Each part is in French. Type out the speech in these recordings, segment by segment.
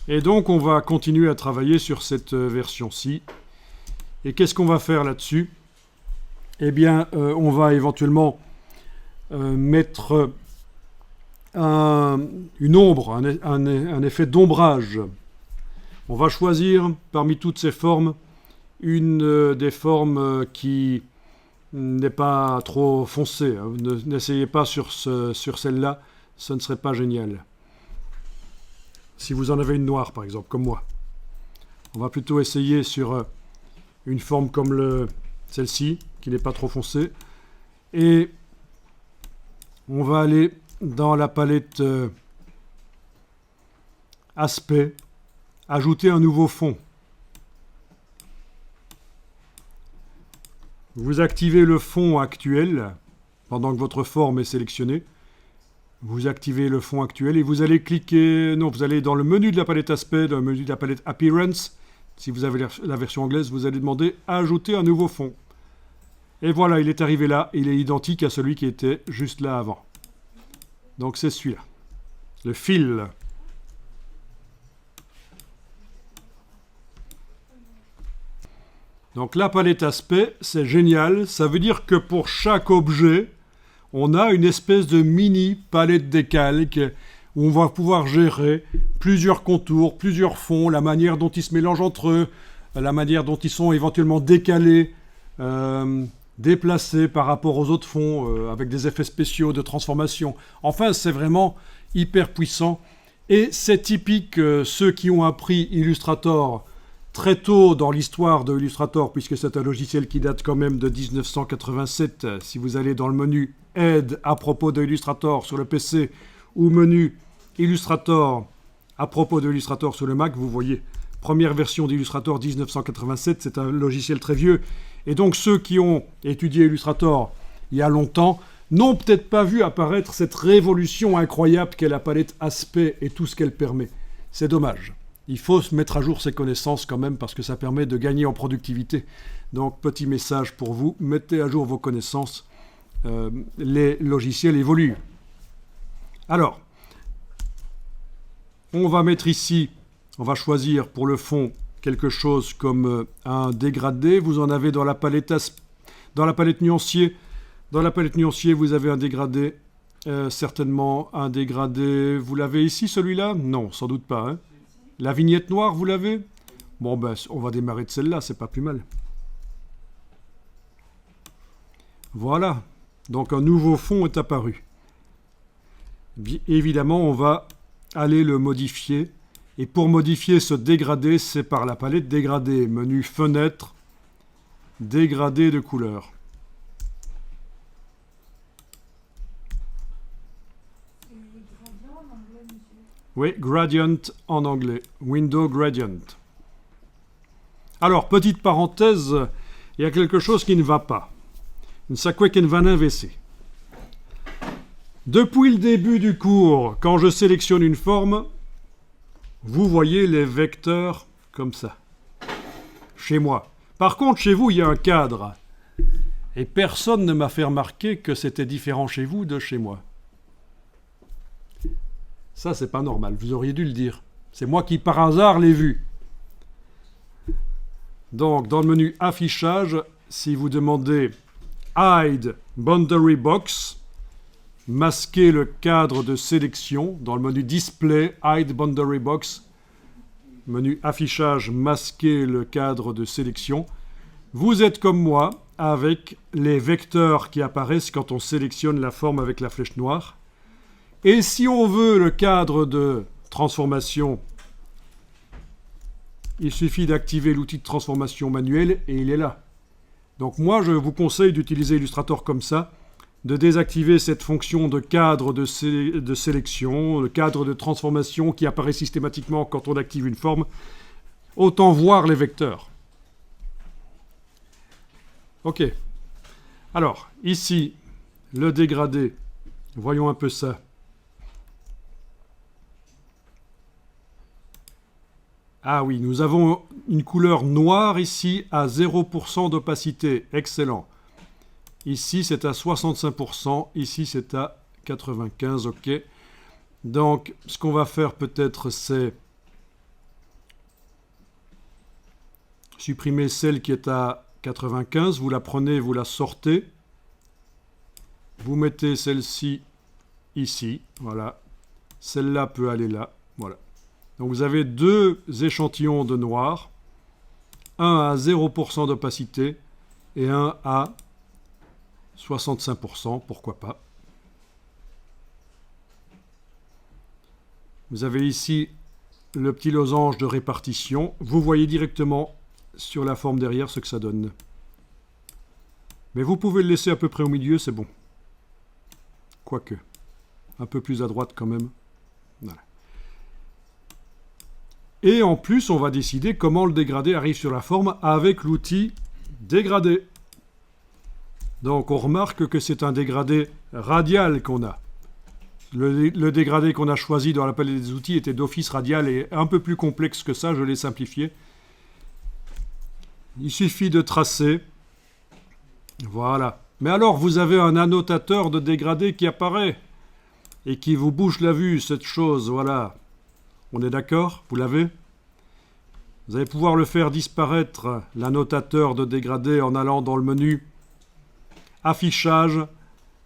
Et donc, on va continuer à travailler sur cette version-ci. Et qu'est-ce qu'on va faire là-dessus? Eh bien, on va éventuellement mettre une ombre, un effet d'ombrage. On va choisir parmi toutes ces formes une des formes qui n'est pas trop foncée. N'essayez pas sur celle-là, ce ne serait pas génial. Si vous en avez une noire, par exemple, comme moi. On va plutôt essayer sur une forme comme celle-ci, qui n'est pas trop foncée. Et on va aller dans la palette Aspect, ajouter un nouveau fond. Vous activez le fond actuel pendant que votre forme est sélectionnée. Vous activez le fond actuel et vous allez cliquer... Non, vous allez dans le menu de la palette Aspect, dans le menu de la palette Appearance. Si vous avez la version anglaise, vous allez demander « Ajouter un nouveau fond ». Et voilà, il est arrivé là. Il est identique à celui qui était juste là avant. Donc c'est celui-là. Le fil. Donc la palette Aspect, c'est génial. Ça veut dire que pour chaque objet, on a une espèce de mini palette décalque où on va pouvoir gérer plusieurs contours, plusieurs fonds, la manière dont ils se mélangent entre eux, la manière dont ils sont éventuellement décalés, déplacés par rapport aux autres fonds, avec des effets spéciaux de transformation. Enfin, c'est vraiment hyper puissant. Et c'est typique, ceux qui ont appris Illustrator très tôt dans l'histoire de Illustrator, puisque c'est un logiciel qui date quand même de 1987. Si vous allez dans le menu Aide à propos de Illustrator sur le PC ou menu Illustrator à propos de Illustrator sur le Mac, vous voyez, première version d'Illustrator 1987, c'est un logiciel très vieux. Et donc ceux qui ont étudié Illustrator il y a longtemps n'ont peut-être pas vu apparaître cette révolution incroyable qu'est la palette Aspect et tout ce qu'elle permet. C'est dommage. Il faut se mettre à jour ses connaissances quand même parce que ça permet de gagner en productivité. Donc, petit message pour vous, mettez à jour vos connaissances. Les logiciels évoluent. Alors, on va mettre ici, on va choisir pour le fond quelque chose comme un dégradé. Vous en avez dans la palette nuancier. Dans la palette nuancier, vous avez un dégradé. Certainement un dégradé. Vous l'avez ici, celui-là? Non, sans doute pas. Hein. La vignette noire, vous l'avez? Bon, ben, on va démarrer de celle-là, c'est pas plus mal. Voilà. Donc, un nouveau fond est apparu. Évidemment, on va aller le modifier. Et pour modifier ce dégradé, c'est par la palette dégradé. Menu fenêtre, dégradé de couleur. Oui, gradient en anglais. Window gradient. Alors, petite parenthèse, il y a quelque chose qui ne va pas. Depuis le début du cours, quand je sélectionne une forme, vous voyez les vecteurs comme ça. Chez moi. Par contre, chez vous, il y a un cadre. Et personne ne m'a fait remarquer que c'était différent chez vous de chez moi. Ça, c'est pas normal. Vous auriez dû le dire. C'est moi qui, par hasard, l'ai vu. Donc, dans le menu Affichage, si vous demandez Hide Boundary Box, masquer le cadre de sélection, dans le menu Display, Hide Boundary Box, menu Affichage, masquer le cadre de sélection, vous êtes comme moi avec les vecteurs qui apparaissent quand on sélectionne la forme avec la flèche noire. Et si on veut le cadre de transformation, il suffit d'activer l'outil de transformation manuel et il est là. Donc moi, je vous conseille d'utiliser Illustrator comme ça, de désactiver cette fonction de cadre de sélection, le cadre de transformation qui apparaît systématiquement quand on active une forme. Autant voir les vecteurs. Ok. Alors, ici, le dégradé. Voyons un peu ça. Ah oui, nous avons une couleur noire ici à 0% d'opacité. Excellent. Ici, c'est à 65%. Ici, c'est à 95%. OK. Donc, ce qu'on va faire peut-être, c'est supprimez celle qui est à 95, vous la prenez, vous la sortez. Vous mettez celle-ci ici, voilà. Celle-là peut aller là, voilà. Donc vous avez deux échantillons de noir, un à 0% d'opacité et un à 65%, pourquoi pas. Vous avez ici le petit losange de répartition. Vous voyez directement sur la forme derrière ce que ça donne. Mais vous pouvez le laisser à peu près au milieu, c'est bon. Quoique, un peu plus à droite quand même. Voilà. Et en plus, on va décider comment le dégradé arrive sur la forme avec l'outil dégradé. Donc on remarque que c'est un dégradé radial qu'on a. Le dégradé qu'on a choisi dans la palette des outils était d'office radial et un peu plus complexe que ça, je l'ai simplifié. Il suffit de tracer. Voilà. Mais alors, vous avez un annotateur de dégradé qui apparaît et qui vous bouche la vue, cette chose, voilà. On est d'accord? Vous l'avez? Vous allez pouvoir le faire disparaître, l'annotateur de dégradé, en allant dans le menu Affichage,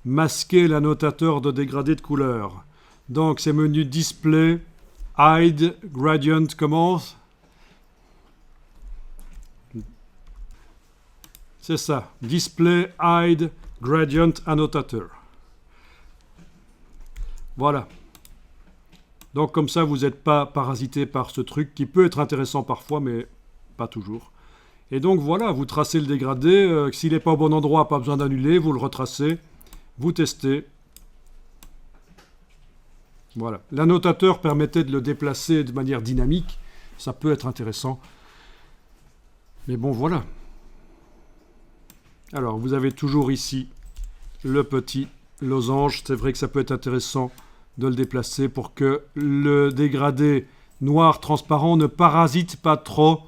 masquer l'annotateur de dégradé de couleur. Donc, c'est menu Display, Hide, Gradient, comment? C'est ça, Display, Hide, Gradient, Annotator. Voilà. Donc comme ça, vous n'êtes pas parasité par ce truc qui peut être intéressant parfois, mais pas toujours. Et donc voilà, vous tracez le dégradé. S'il n'est pas au bon endroit, pas besoin d'annuler, vous le retracez, vous testez. Voilà. L'annotateur permettait de le déplacer de manière dynamique. Ça peut être intéressant. Mais bon, voilà. Alors, vous avez toujours ici le petit losange. C'est vrai que ça peut être intéressant de le déplacer pour que le dégradé noir transparent ne parasite pas trop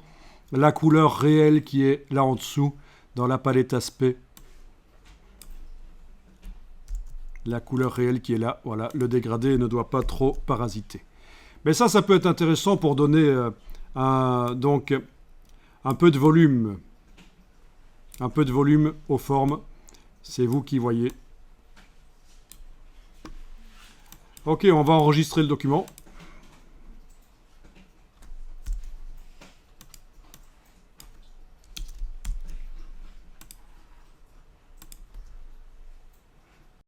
la couleur réelle qui est là en dessous dans la palette aspect. La couleur réelle qui est là, voilà, le dégradé ne doit pas trop parasiter. Mais ça peut être intéressant pour donner donc un peu de volume. Un peu de volume aux formes. C'est vous qui voyez. Ok, on va enregistrer le document.